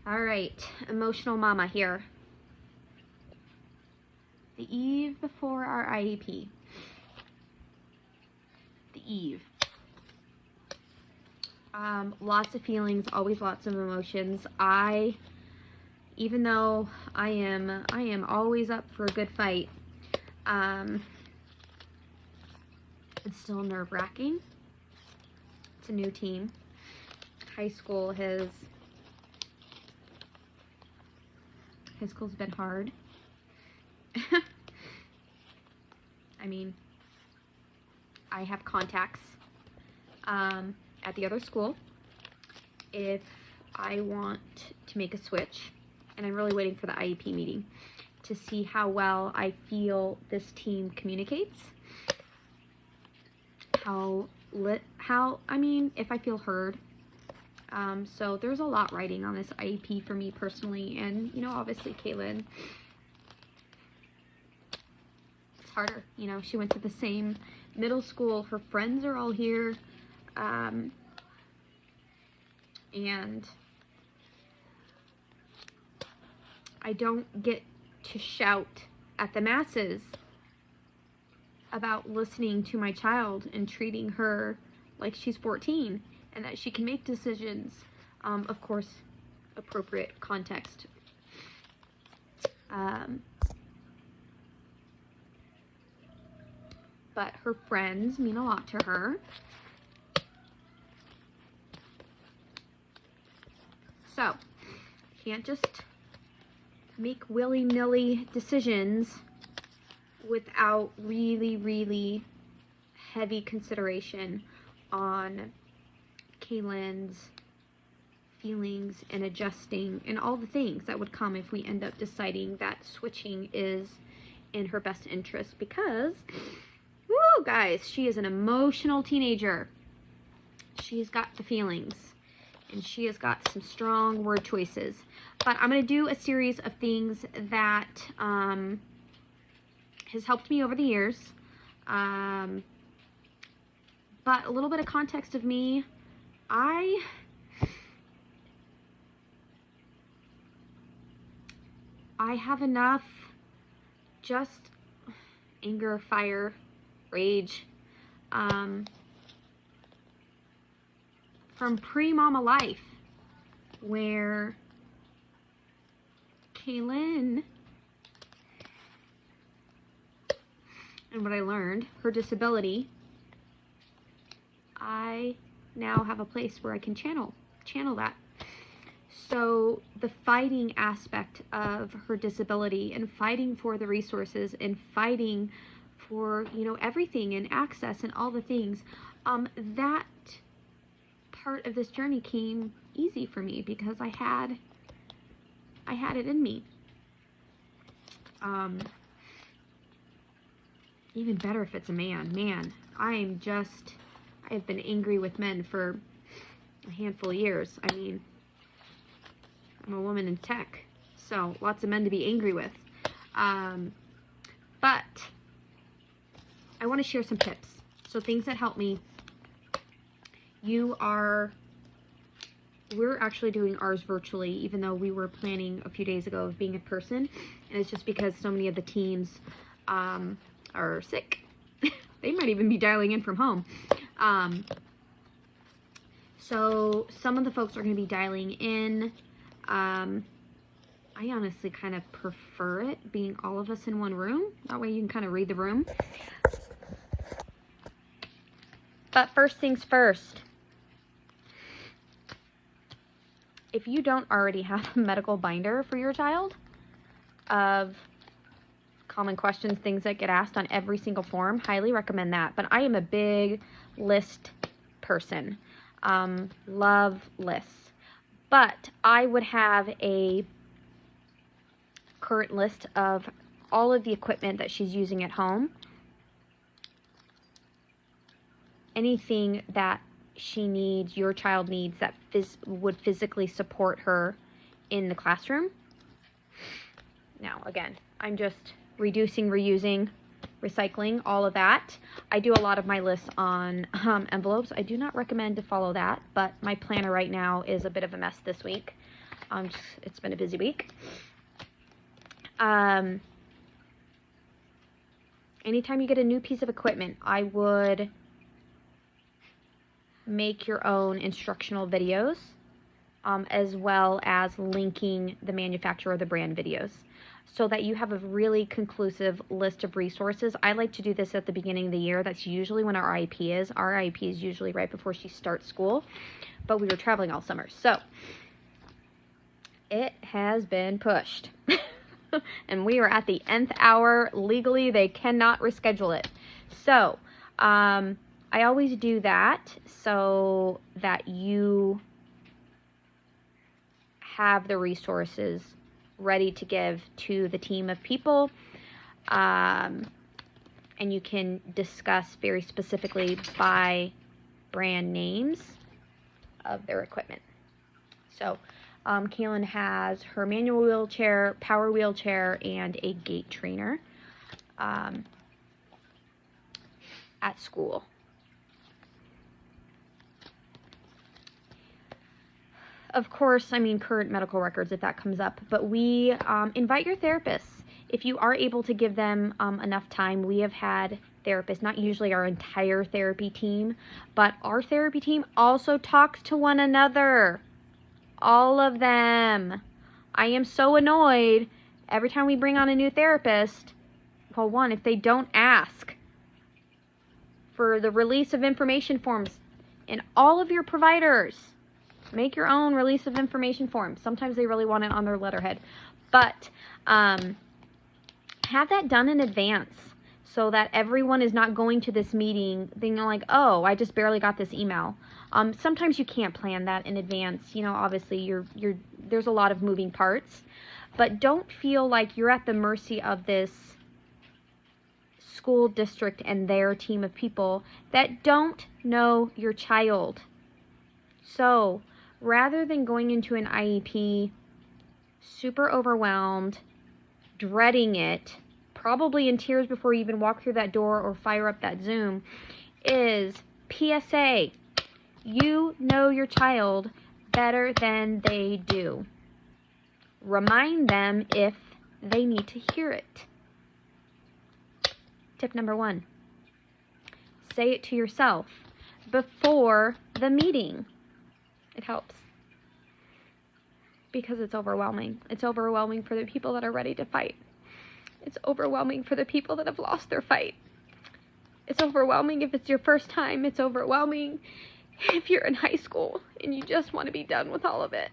All right, emotional mama here. The eve before our IEP. The eve. Lots of feelings, always lots of emotions. Even though I am always up for a good fight, it's still nerve-wracking. It's a new team. High school's been hard. I mean, I have contacts at the other school if I want to make a switch, and I'm really waiting for the IEP meeting to see how well I feel this team communicates, if I feel heard. So there's a lot riding on this IEP for me personally, and, obviously Kaylin, it's harder. She went to the same middle school. Her friends are all here, and I don't get to shout at the masses about listening to my child and treating her like she's 14 and that she can make decisions, of course, appropriate context. But her friends mean a lot to her. So, can't just make willy-nilly decisions without really, really heavy consideration on Kaylin's feelings and adjusting and all the things that would come if we end up deciding that switching is in her best interest, because, woo, guys, she is an emotional teenager. She's got the feelings, and she has got some strong word choices. But I'm going to do a series of things that has helped me over the years. But a little bit of context of me. I have enough just anger, fire, rage from pre-mama life, where Kaylin, and what I learned, her disability, I now have a place where I can channel that. So the fighting aspect of her disability, and fighting for the resources, and fighting for, everything and access and all the things, that part of this journey came easy for me because I had it in me. Even better if it's a man. Man, I have been angry with men for a handful of years. I mean, I'm a woman in tech, so lots of men to be angry with. But I want to share some tips. So things that help me. We're actually doing ours virtually, even though we were planning a few days ago of being in person. And it's just because so many of the teams are sick. They might even be dialing in from home. So some of the folks are going to be dialing in. I honestly kind of prefer it being all of us in one room. That way you can kind of read the room. But first things first. If you don't already have a medical binder for your child of common questions, things that get asked on every single form, highly recommend that. But I am a big list person. Love lists. But I would have a current list of all of the equipment that she's using at home. Anything that she needs, your child needs, that would physically support her in the classroom. Now, again, I'm just reducing, reusing, recycling, all of that. I do a lot of my lists on envelopes. I do not recommend to follow that, but my planner right now is a bit of a mess this week. It's been a busy week. Anytime you get a new piece of equipment, I would make your own instructional videos, as well as linking the manufacturer or the brand videos, so that you have a really conclusive list of resources. I like to do this at the beginning of the year. That's usually when our IEP is. Our IEP is usually right before she starts school, but we were traveling all summer, so it has been pushed. And we are at the nth hour. Legally, they cannot reschedule it. So, I always do that so that you have the resources ready to give to the team of people, and you can discuss very specifically by brand names of their equipment. So, Kaylin has her manual wheelchair, power wheelchair, and a gait trainer at school. Of course, I mean current medical records if that comes up, but we invite your therapists. If you are able to give them enough time, we have had therapists, not usually our entire therapy team, but our therapy team also talks to one another. All of them. I am so annoyed every time we bring on a new therapist. Well, one, if they don't ask for the release of information forms, and all of your providers make your own release of information forms. Sometimes they really want it on their letterhead, but have that done in advance so that everyone is not going to this meeting thinking like, oh, I just barely got this email. Sometimes you can't plan that in advance. You know, obviously there's a lot of moving parts, but don't feel like you're at the mercy of this school district and their team of people that don't know your child. So rather than going into an IEP super overwhelmed, dreading it, probably in tears before you even walk through that door or fire up that Zoom, is PSA. You know your child better than they do. Remind them if they need to hear it. Tip number 1. Say it to yourself before the meeting. It helps. Because it's overwhelming. It's overwhelming for the people that are ready to fight. It's overwhelming for the people that have lost their fight. It's overwhelming if it's your first time. It's overwhelming if you're in high school and you just want to be done with all of it.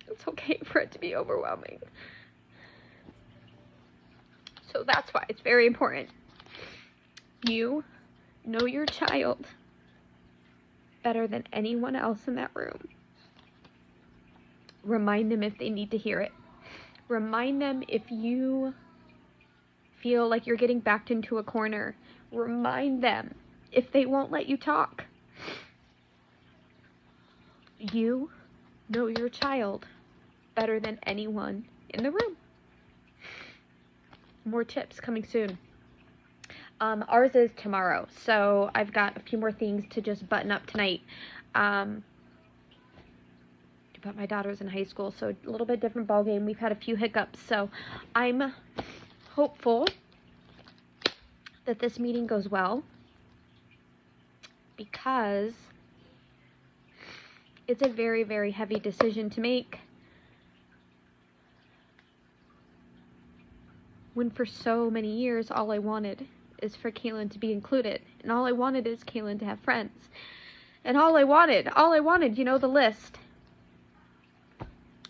It's okay for it to be overwhelming. So that's why it's very important. You know your child better than anyone else in that room. Remind them if they need to hear it. Remind them if you feel like you're getting backed into a corner. Remind them if they won't let you talk. You know your child better than anyone in the room. More tips coming soon. Ours is tomorrow, so I've got a few more things to just button up tonight. But my daughter's in high school, so a little bit different ball game. We've had a few hiccups, so I'm hopeful that this meeting goes well, because it's a very, very heavy decision to make when for so many years all I wanted is for Kaylin to be included, and all I wanted is Kaylin to have friends, and all I wanted, you know, the list,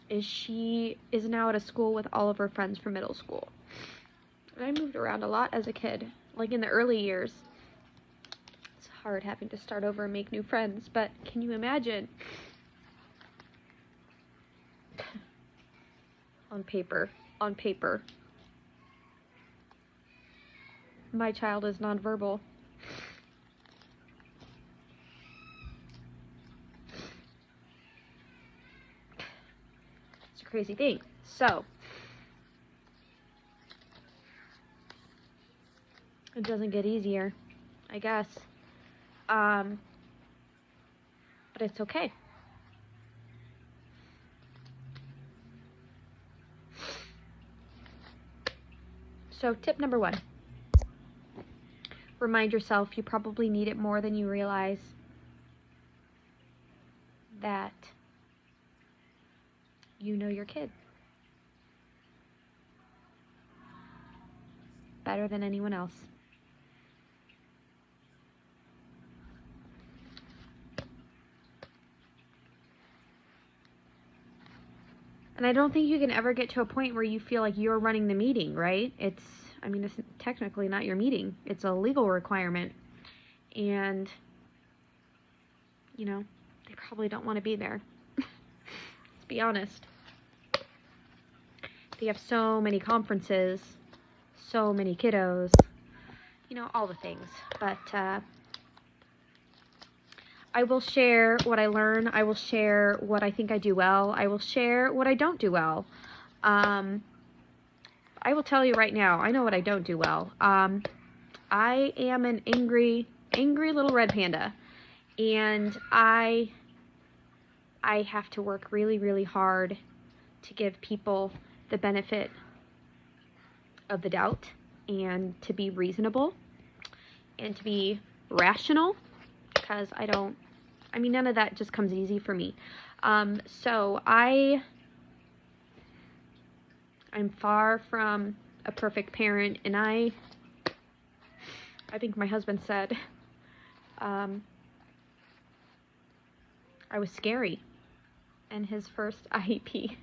is she is now at a school with all of her friends from middle school. And I moved around a lot as a kid, like in the early years. It's hard having to start over and make new friends, but can you imagine? On paper, my child is nonverbal. It's a crazy thing. So, it doesn't get easier, I guess. But it's okay. So tip number 1, remind yourself you probably need it more than you realize, that you know your kid better than anyone else. And I don't think you can ever get to a point where you feel like you're running the meeting, right? It's technically not your meeting. It's a legal requirement. And, they probably don't want to be there. Let's be honest. They have so many conferences, so many kiddos, all the things. But I will share what I learn. I will share what I think I do well. I will share what I don't do well. I will tell you right now, I know what I don't do well. I am an angry little red panda. And I have to work really, really hard to give people the benefit of the doubt, and to be reasonable, and to be rational, because none of that just comes easy for me. So I'm far from a perfect parent, and I think my husband said, I was scary in his first IEP.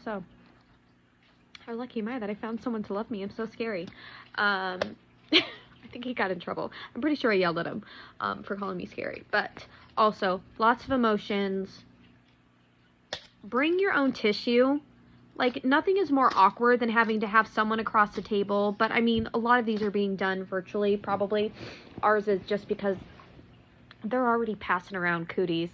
So, how lucky am I that I found someone to love me? I'm so scary. I think he got in trouble. I'm pretty sure I yelled at him for calling me scary. But also, lots of emotions. Bring your own tissue. Like, nothing is more awkward than having to have someone across the table. But, a lot of these are being done virtually, probably. Ours is just because they're already passing around cooties.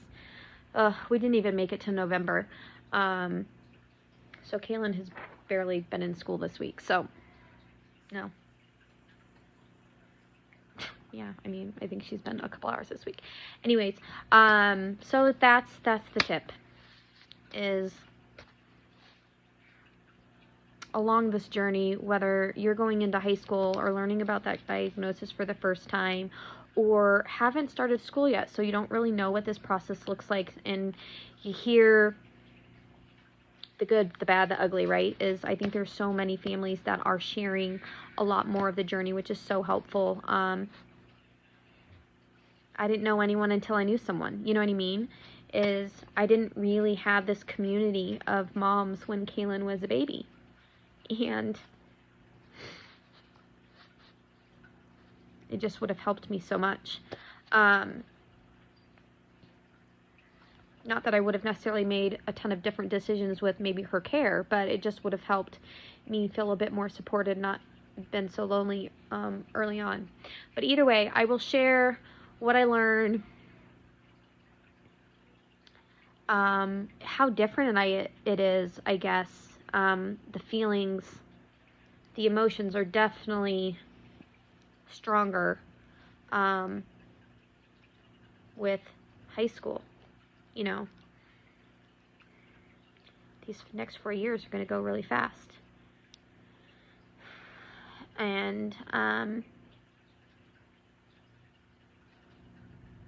We didn't even make it to November. So Kaylin has barely been in school this week. So, no. Yeah, I think she's been a couple hours this week. Anyways, so that's the tip. Is along this journey, whether you're going into high school or learning about that diagnosis for the first time, or haven't started school yet, so you don't really know what this process looks like, and you hear the good, the bad, the ugly, right? I think there's so many families that are sharing a lot more of the journey, which is so helpful. I didn't know anyone until I knew someone, you know what I mean? I didn't really have this community of moms when Kaylin was a baby. And it just would have helped me so much. Not that I would have necessarily made a ton of different decisions with maybe her care, but it just would have helped me feel a bit more supported, not been so lonely early on. But either way, I will share what I learned, how different it is, I guess. The feelings, the emotions are definitely stronger with high school. These next 4 years are going to go really fast. And,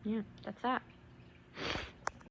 yeah, that's that.